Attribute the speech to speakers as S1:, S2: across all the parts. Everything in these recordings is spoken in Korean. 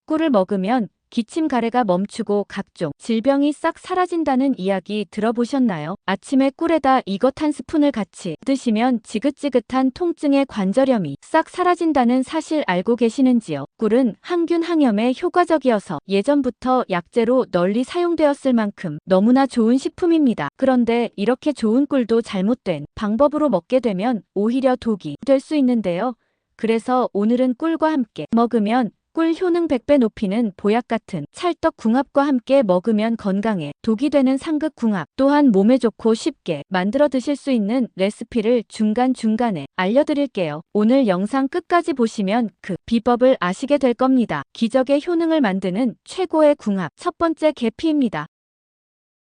S1: 꿀을 먹으면 기침 가래가 멈추고 각종 질병이 싹 사라진다는 이야기 들어보셨나요? 아침에 꿀에다 이것 한 스푼을 같이 드시면 지긋지긋한 통증의 관절염이 싹 사라진다는 사실 알고 계시는지요? 꿀은 항균 항염에 효과적이어서 예전부터 약재로 널리 사용되었을 만큼 너무나 좋은 식품입니다. 그런데 이렇게 좋은 꿀도 잘못된 방법으로 먹게 되면 오히려 독이 될 수 있는데요. 그래서 오늘은 꿀과 함께 먹으면 꿀 효능 100배 높이는 보약 같은 찰떡궁합과 함께 먹으면 건강에 독이 되는 상극궁합, 또한 몸에 좋고 쉽게 만들어 드실 수 있는 레시피를 중간중간에 알려드릴게요. 오늘 영상 끝까지 보시면 그 비법을 아시게 될 겁니다. 기적의 효능을 만드는 최고의 궁합, 첫 번째 계피입니다.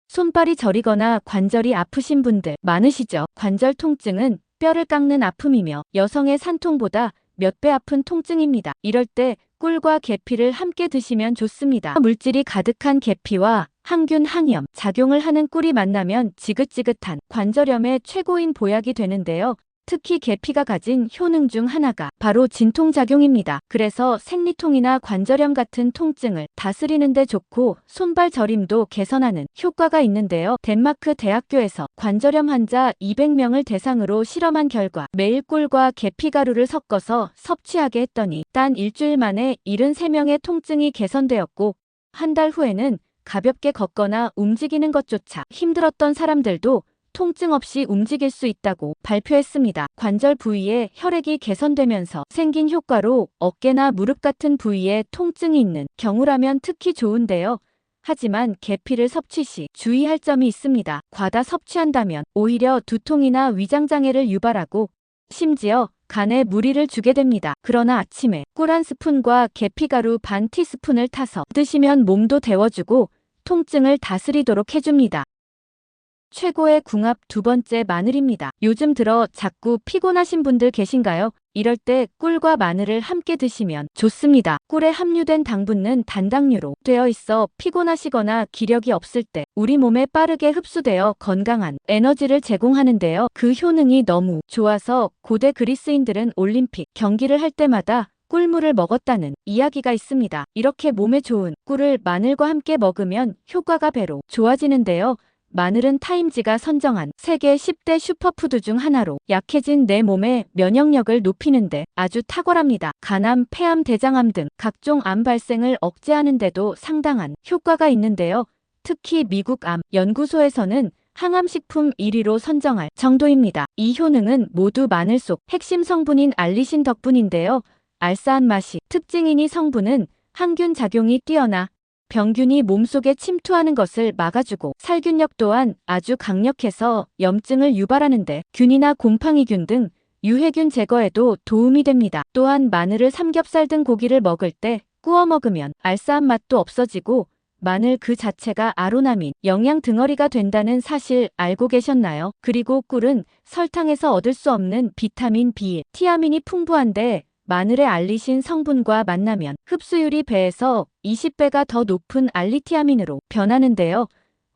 S1: 손발이 저리거나 관절이 아프신 분들 많으시죠? 관절 통증은 뼈를 깎는 아픔이며 여성의 산통보다 몇 배 아픈 통증입니다. 이럴 때 꿀과 계피를 함께 드시면 좋습니다. 물질이 가득한 계피와 항균 항염 작용을 하는 꿀이 만나면 지긋지긋한 관절염의 최고인 보약이 되는데요. 특히 계피가 가진 효능 중 하나가 바로 진통작용입니다. 그래서 생리통이나 관절염 같은 통증을 다스리는 데 좋고 손발 저림도 개선하는 효과가 있는데요. 덴마크 대학교에서 관절염 환자 200명을 대상으로 실험한 결과 매일 꿀과 계피가루를 섞어서 섭취하게 했더니 단 일주일 만에 73명의 통증이 개선되었고 한 달 후에는 가볍게 걷거나 움직이는 것조차 힘들었던 사람들도 통증 없이 움직일 수 있다고 발표했습니다. 관절 부위에 혈액이 개선되면서 생긴 효과로 어깨나 무릎 같은 부위에 통증이 있는 경우라면 특히 좋은데요. 하지만 계피를 섭취 시 주의할 점이 있습니다. 과다 섭취한다면 오히려 두통이나 위장장애를 유발하고 심지어 간에 무리를 주게 됩니다. 그러나 아침에 꿀 한 스푼과 계피가루 반 티스푼을 타서 드시면 몸도 데워주고 통증을 다스리도록 해줍니다. 최고의 궁합 두 번째 마늘입니다. 요즘 들어 자꾸 피곤하신 분들 계신가요? 이럴 때 꿀과 마늘을 함께 드시면 좋습니다. 꿀에 함유된 당분은 단당류로 되어 있어 피곤하시거나 기력이 없을 때 우리 몸에 빠르게 흡수되어 건강한 에너지를 제공하는데요. 그 효능이 너무 좋아서 고대 그리스인들은 올림픽 경기를 할 때마다 꿀물을 먹었다는 이야기가 있습니다. 이렇게 몸에 좋은 꿀을 마늘과 함께 먹으면 효과가 배로 좋아지는데요. 마늘은 타임지가 선정한 세계 10대 슈퍼푸드 중 하나로 약해진 내 몸의 면역력을 높이는데 아주 탁월합니다. 간암, 폐암, 대장암 등 각종 암 발생을 억제하는 데도 상당한 효과가 있는데요. 특히 미국 암 연구소에서는 항암식품 1위로 선정할 정도입니다. 이 효능은 모두 마늘 속 핵심 성분인 알리신 덕분인데요. 알싸한 맛이 특징이니 성분은 항균 작용이 뛰어나 병균이 몸속에 침투하는 것을 막아주고 살균력 또한 아주 강력해서 염증을 유발하는데 균이나 곰팡이균 등 유해균 제거에도 도움이 됩니다. 또한 마늘을 삼겹살 등 고기를 먹을 때 구워 먹으면 알싸한 맛도 없어지고 마늘 그 자체가 아로나민, 영양 덩어리가 된다는 사실 알고 계셨나요? 그리고 꿀은 설탕에서 얻을 수 없는 비타민 B, 티아민이 풍부한데 마늘의 알리신 성분과 만나면 흡수율이 배에서 20배가 더 높은 알리티아민으로 변하는데요.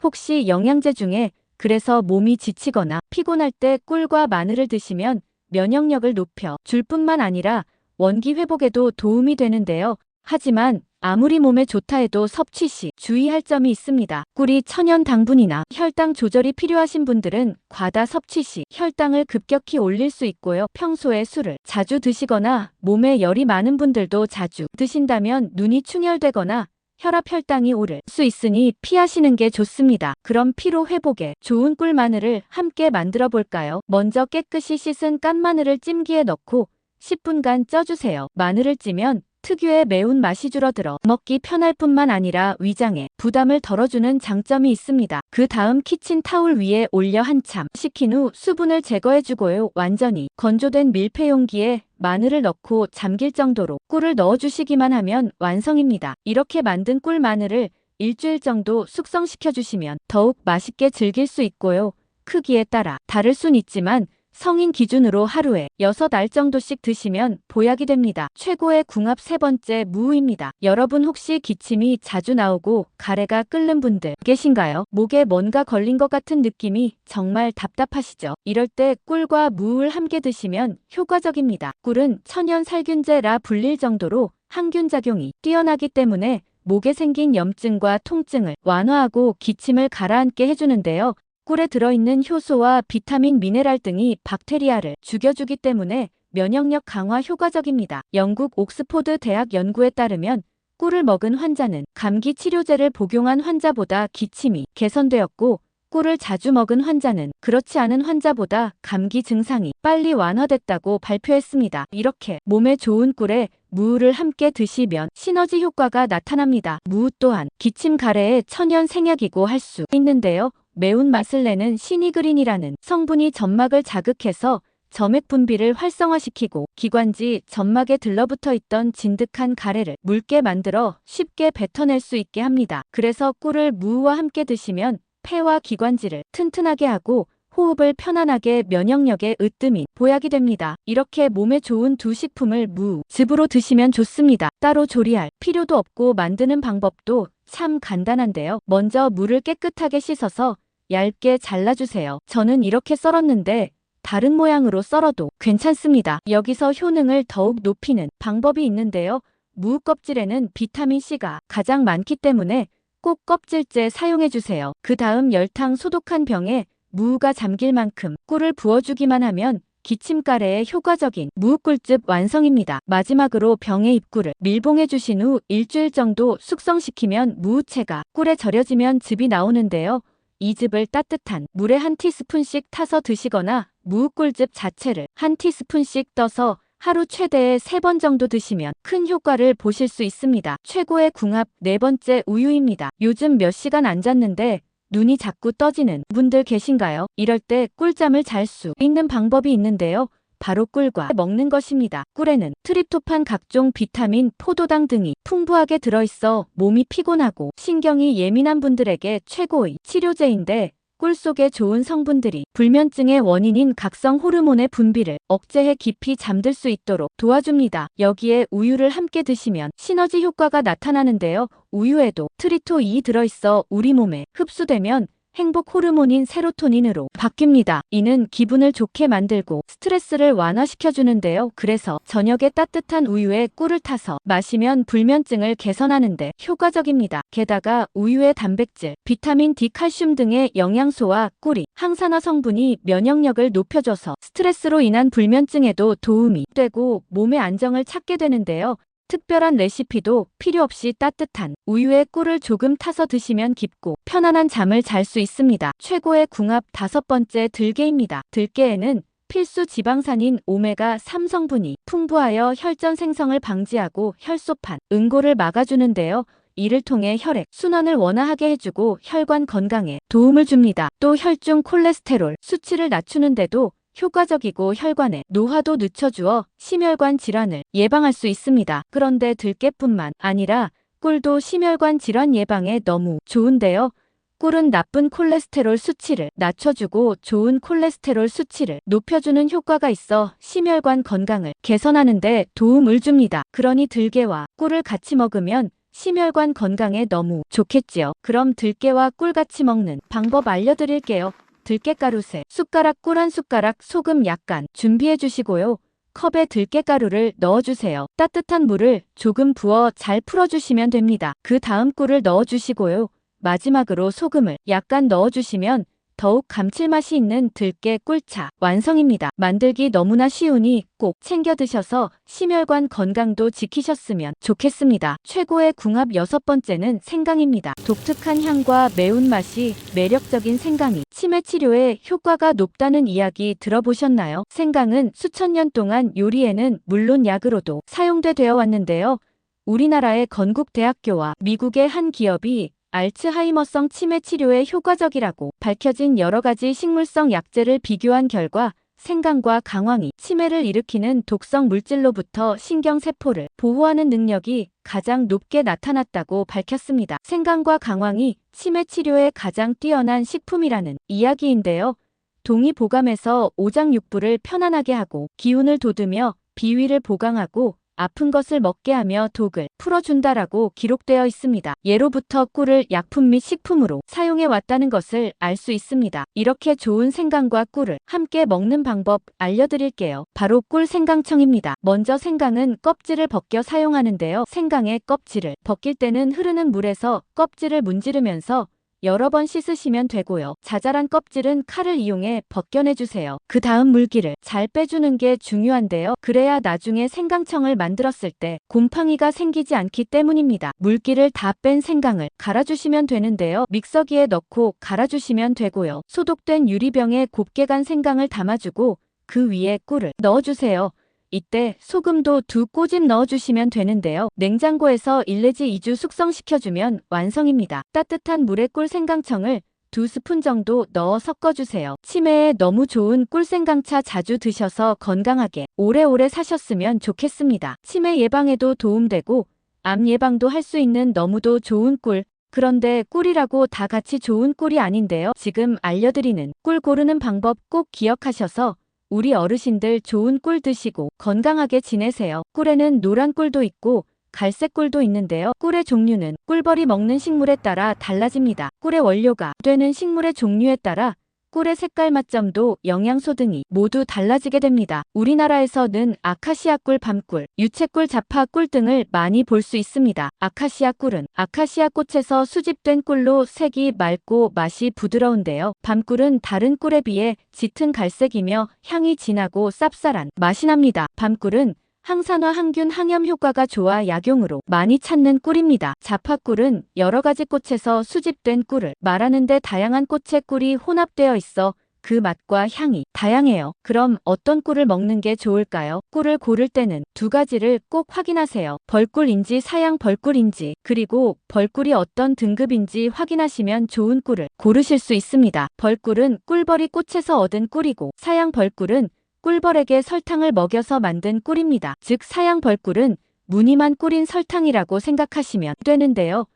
S1: 혹시 영양제 중에 그래서 몸이 지치거나 피곤할 때 꿀과 마늘을 드시면 면역력을 높여 줄 뿐만 아니라 원기 회복에도 도움이 되는데요. 하지만 아무리 몸에 좋다 해도 섭취 시 주의할 점이 있습니다. 꿀이 천연 당분이나 혈당 조절이 필요하신 분들은 과다 섭취 시 혈당을 급격히 올릴 수 있고요. 평소에 술을 자주 드시거나 몸에 열이 많은 분들도 자주 드신다면 눈이 충혈되거나 혈압 혈당이 오를 수 있으니 피하시는 게 좋습니다. 그럼 피로 회복에 좋은 꿀 마늘을 함께 만들어 볼까요? 먼저 깨끗이 씻은 깐 마늘을 찜기에 넣고 10분간 쪄주세요. 마늘을 찌면 특유의 매운 맛이 줄어들어 먹기 편할 뿐만 아니라 위장에 부담을 덜어주는 장점이 있습니다. 그 다음 키친타올 위에 올려 한참 식힌 후 수분을 제거해주고요. 완전히 건조된 밀폐 용기에 마늘을 넣고 잠길 정도로 꿀을 넣어주시기만 하면 완성입니다. 이렇게 만든 꿀 마늘을 일주일 정도 숙성시켜주시면 더욱 맛있게 즐길 수 있고요. 크기에 따라 다를 순 있지만 성인 기준으로 하루에 6알 정도씩 드시면 보약이 됩니다. 최고의 궁합 세 번째 무입니다. 여러분 혹시 기침이 자주 나오고 가래가 끓는 분들 계신가요? 목에 뭔가 걸린 것 같은 느낌이 정말 답답하시죠? 이럴 때 꿀과 무를 함께 드시면 효과적입니다. 꿀은 천연 살균제라 불릴 정도로 항균 작용이 뛰어나기 때문에 목에 생긴 염증과 통증을 완화하고 기침을 가라앉게 해주는데요. 꿀에 들어있는 효소와 비타민, 미네랄 등이 박테리아를 죽여주기 때문에 면역력 강화 효과적입니다. 영국 옥스포드 대학 연구에 따르면 꿀을 먹은 환자는 감기 치료제를 복용한 환자보다 기침이 개선되었고, 꿀을 자주 먹은 환자는 그렇지 않은 환자보다 감기 증상이 빨리 완화됐다고 발표했습니다. 이렇게 몸에 좋은 꿀에 무를 함께 드시면 시너지 효과가 나타납니다. 무 또한 기침 가래의 천연 생약이고 할 수 있는데요. 매운 맛을 내는 시니그린이라는 성분이 점막을 자극해서 점액 분비를 활성화시키고 기관지 점막에 들러붙어 있던 진득한 가래를 묽게 만들어 쉽게 뱉어낼 수 있게 합니다. 그래서 꿀을 무와 함께 드시면 폐와 기관지를 튼튼하게 하고 호흡을 편안하게, 면역력에 으뜸인 보약이 됩니다. 이렇게 몸에 좋은 두 식품을 즙으로 드시면 좋습니다. 따로 조리할 필요도 없고 만드는 방법도 참 간단한데요. 먼저 무를 깨끗하게 씻어서 얇게 잘라주세요. 저는 이렇게 썰었는데 다른 모양으로 썰어도 괜찮습니다. 여기서 효능을 더욱 높이는 방법이 있는데요. 무 껍질에는 비타민C가 가장 많기 때문에 꼭 껍질째 사용해주세요. 그 다음 열탕 소독한 병에 무가 잠길 만큼 꿀을 부어주기만 하면 기침가래에 효과적인 무꿀즙 완성입니다. 마지막으로 병에 입꿀을 밀봉해 주신 후 일주일 정도 숙성시키면 무채가 꿀에 절여지면 즙이 나오는데요. 이 즙을 따뜻한 물에 한 티스푼씩 타서 드시거나 무꿀즙 자체를 한 티스푼씩 떠서 하루 최대 3번 정도 드시면 큰 효과를 보실 수 있습니다. 최고의 궁합 네 번째, 우유입니다. 요즘 몇 시간 안 잤는데 눈이 자꾸 떠지는 분들 계신가요? 이럴 때 꿀잠을 잘 수 있는 방법이 있는데요. 바로 꿀과 먹는 것입니다. 꿀에는 트립토판, 각종 비타민, 포도당 등이 풍부하게 들어있어 몸이 피곤하고 신경이 예민한 분들에게 최고의 치료제인데, 꿀 속에 좋은 성분들이 불면증의 원인인 각성 호르몬의 분비를 억제해 깊이 잠들 수 있도록 도와줍니다. 여기에 우유를 함께 드시면 시너지 효과가 나타나는데요. 우유에도 트리토2이 들어있어 우리 몸에 흡수되면 행복 호르몬인 세로토닌으로 바뀝니다. 이는 기분을 좋게 만들고 스트레스를 완화시켜주는데요. 그래서 저녁에 따뜻한 우유에 꿀을 타서 마시면 불면증을 개선하는데 효과적입니다. 게다가 우유의 단백질, 비타민 D, 칼슘 등의 영양소와 꿀이 항산화 성분이 면역력을 높여줘서 스트레스로 인한 불면증에도 도움이 되고 몸의 안정을 찾게 되는데요. 특별한 레시피도 필요 없이 따뜻한 우유에 꿀을 조금 타서 드시면 깊고 편안한 잠을 잘 수 있습니다. 최고의 궁합 다섯 번째, 들깨입니다. 들깨에는 필수 지방산인 오메가3 성분이 풍부하여 혈전 생성을 방지하고 혈소판, 응고를 막아주는데요. 이를 통해 혈액 순환을 원활하게 해주고 혈관 건강에 도움을 줍니다. 또 혈중 콜레스테롤 수치를 낮추는데도 효과적이고 혈관의 노화도 늦춰주어 심혈관 질환을 예방할 수 있습니다. 그런데 들깨뿐만 아니라 꿀도 심혈관 질환 예방에 너무 좋은데요. 꿀은 나쁜 콜레스테롤 수치를 낮춰주고 좋은 콜레스테롤 수치를 높여주는 효과가 있어 심혈관 건강을 개선하는 데 도움을 줍니다. 그러니 들깨와 꿀을 같이 먹으면 심혈관 건강에 너무 좋겠지요. 그럼 들깨와 꿀 같이 먹는 방법 알려드릴게요. 들깨가루 3숟가락, 꿀 1숟가락, 소금 약간 준비해 주시고요. 컵에 들깨가루를 넣어주세요. 따뜻한 물을 조금 부어 잘 풀어주시면 됩니다. 그 다음 꿀을 넣어주시고요. 마지막으로 소금을 약간 넣어주시면 더욱 감칠맛이 있는 들깨 꿀차 완성입니다. 만들기 너무나 쉬우니 꼭 챙겨 드셔서 심혈관 건강도 지키셨으면 좋겠습니다. 최고의 궁합 여섯 번째는 생강입니다. 독특한 향과 매운맛이 매력적인 생강이 치매 치료에 효과가 높다는 이야기 들어보셨나요? 생강은 수천 년 동안 요리에는 물론 약으로도 사용되어 왔는데요. 우리나라의 건국대학교와 미국의 한 기업이 알츠하이머성 치매 치료에 효과적이라고 밝혀진 여러 가지 식물성 약재를 비교한 결과 생강과 강황이 치매를 일으키는 독성 물질로부터 신경세포를 보호하는 능력이 가장 높게 나타났다고 밝혔습니다. 생강과 강황이 치매 치료에 가장 뛰어난 식품이라는 이야기인데요. 동의보감에서 오장육부를 편안하게 하고 기운을 돋우며 비위를 보강하고 아픈 것을 먹게 하며 독을 풀어준다라고 기록되어 있습니다. 예로부터 꿀을 약품 및 식품으로 사용해 왔다는 것을 알 수 있습니다. 이렇게 좋은 생강과 꿀을 함께 먹는 방법 알려드릴게요. 바로 꿀 생강청입니다. 먼저 생강은 껍질을 벗겨 사용하는데요. 생강의 껍질을 벗길 때는 흐르는 물에서 껍질을 문지르면서 여러 번 씻으시면 되고요. 자잘한 껍질은 칼을 이용해 벗겨내주세요. 그 다음 물기를 잘 빼주는 게 중요한데요. 그래야 나중에 생강청을 만들었을 때 곰팡이가 생기지 않기 때문입니다. 물기를 다 뺀 생강을 갈아주시면 되는데요. 믹서기에 넣고 갈아주시면 되고요. 소독된 유리병에 곱게 간 생강을 담아주고 그 위에 꿀을 넣어주세요. 이때 소금도 2꼬집 넣어주시면 되는데요. 냉장고에서 1 내지 2주 숙성시켜주면 완성입니다. 따뜻한 물에 꿀 생강청을 2스푼 정도 넣어 섞어주세요. 치매에 너무 좋은 꿀 생강차 자주 드셔서 건강하게 오래오래 사셨으면 좋겠습니다. 치매 예방에도 도움되고 암 예방도 할 수 있는 너무도 좋은 꿀. 그런데 꿀이라고 다 같이 좋은 꿀이 아닌데요. 지금 알려드리는 꿀 고르는 방법 꼭 기억하셔서 우리 어르신들 좋은 꿀 드시고 건강하게 지내세요. 꿀에는 노란 꿀도 있고 갈색 꿀도 있는데요. 꿀의 종류는 꿀벌이 먹는 식물에 따라 달라집니다. 꿀의 원료가 되는 식물의 종류에 따라 꿀의 색깔, 맛점도, 영양소 등이 모두 달라지게 됩니다. 우리나라에서는 아카시아 꿀, 밤꿀, 유채꿀, 자파꿀 등을 많이 볼 수 있습니다. 아카시아 꿀은 아카시아 꽃에서 수집된 꿀로 색이 맑고 맛이 부드러운데요. 밤꿀은 다른 꿀에 비해 짙은 갈색이며 향이 진하고 쌉쌀한 맛이 납니다. 밤꿀은 항산화, 항균, 항염 효과가 좋아 약용으로 많이 찾는 꿀입니다. 자파꿀은 여러 가지 꽃에서 수집된 꿀을 말하는데 다양한 꽃의 꿀이 혼합되어 있어 그 맛과 향이 다양해요. 그럼 어떤 꿀을 먹는 게 좋을까요? 꿀을 고를 때는 2가지를 꼭 확인하세요. 벌꿀인지 사양 벌꿀인지, 그리고 벌꿀이 어떤 등급인지 확인하시면 좋은 꿀을 고르실 수 있습니다. 벌꿀은 꿀벌이 꽃에서 얻은 꿀이고 사양 벌꿀은 꿀벌에게 설탕을 먹여서 만든 꿀입니다. 즉 사양 벌꿀은 무늬만 꿀인 설탕이라고 생각하시면 되는데요.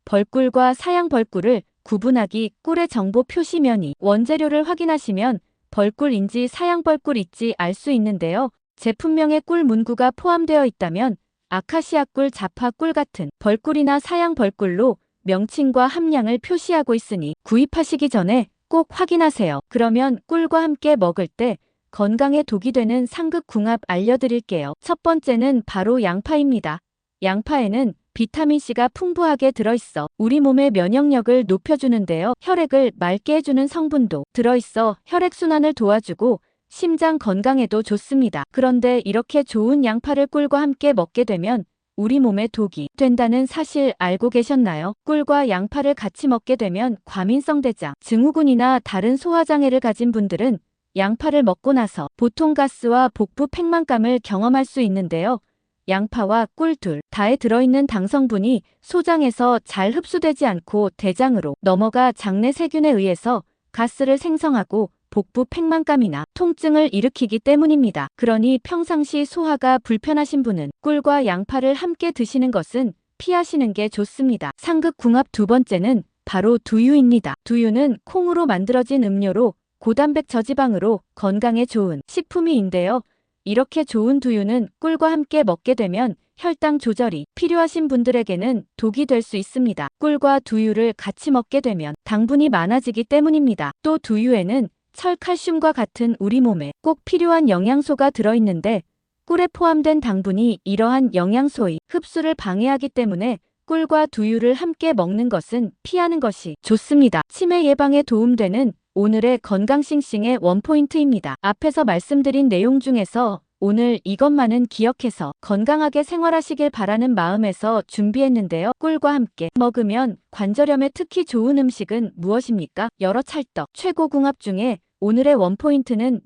S1: 벌꿀과 사양 벌꿀을 구분하기 꿀의 정보 표시면이 원재료를 확인하시면 벌꿀인지 사양 벌꿀인지 알 수 있는데요. 제품명에 꿀 문구가 포함되어 있다면 아카시아 꿀, 자파 꿀 같은 벌꿀이나 사양 벌꿀로 명칭과 함량을 표시하고 있으니 구입하시기 전에 꼭 확인하세요. 그러면 꿀과 함께 먹을 때 건강에 독이 되는 상극궁합 알려드릴게요. 첫 번째는 바로 양파입니다. 양파에는 비타민C가 풍부하게 들어있어 우리 몸의 면역력을 높여주는데요. 혈액을 맑게 해주는 성분도 들어있어 혈액순환을 도와주고 심장 건강에도 좋습니다. 그런데 이렇게 좋은 양파를 꿀과 함께 먹게 되면 우리 몸에 독이 된다는 사실 알고 계셨나요? 꿀과 양파를 같이 먹게 되면 과민성 대장, 증후군이나 다른 소화장애를 가진 분들은 양파를 먹고 나서 보통 가스와 복부 팽만감을 경험할 수 있는데요. 양파와 꿀 둘 다에 들어있는 당성분이 소장에서 잘 흡수되지 않고 대장으로 넘어가 장내 세균에 의해서 가스를 생성하고 복부 팽만감이나 통증을 일으키기 때문입니다. 그러니 평상시 소화가 불편하신 분은 꿀과 양파를 함께 드시는 것은 피하시는 게 좋습니다. 상극궁합 2번째는 바로 두유입니다. 두유는 콩으로 만들어진 음료로 고단백 저지방으로 건강에 좋은 식품인데요. 이렇게 좋은 두유는 꿀과 함께 먹게 되면 혈당 조절이 필요하신 분들에게는 독이 될 수 있습니다. 꿀과 두유를 같이 먹게 되면 당분이 많아지기 때문입니다. 또 두유에는 철, 칼슘과 같은 우리 몸에 꼭 필요한 영양소가 들어있는데 꿀에 포함된 당분이 이러한 영양소의 흡수를 방해하기 때문에 꿀과 두유를 함께 먹는 것은 피하는 것이 좋습니다. 치매 예방에 도움되는 오늘의 건강싱싱의 원포인트입니다. 앞에서 말씀드린 내용 중에서 오늘 이것만은 기억해서 건강하게 생활하시길 바라는 마음에서 준비했는데요. 꿀과 함께 먹으면 관절염에 특히 좋은 음식은 무엇입니까? 여러 찰떡 최고궁합 중에 오늘의 원포인트는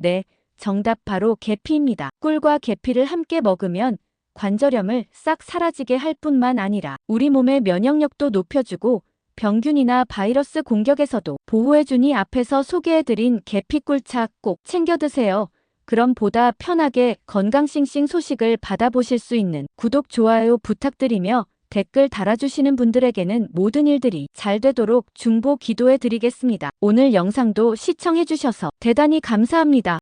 S1: 정답 바로 계피입니다. 꿀과 계피를 함께 먹으면 관절염을 싹 사라지게 할 뿐만 아니라 우리 몸의 면역력도 높여주고 병균이나 바이러스 공격에서도 보호해주니 앞에서 소개해드린 계피꿀차 꼭 챙겨 드세요. 그럼 보다 편하게 건강싱싱 소식을 받아보실 수 있는 구독, 좋아요 부탁드리며 댓글 달아주시는 분들에게는 모든 일들이 잘 되도록 중보 기도해 드리겠습니다. 오늘 영상도 시청해주셔서 대단히 감사합니다.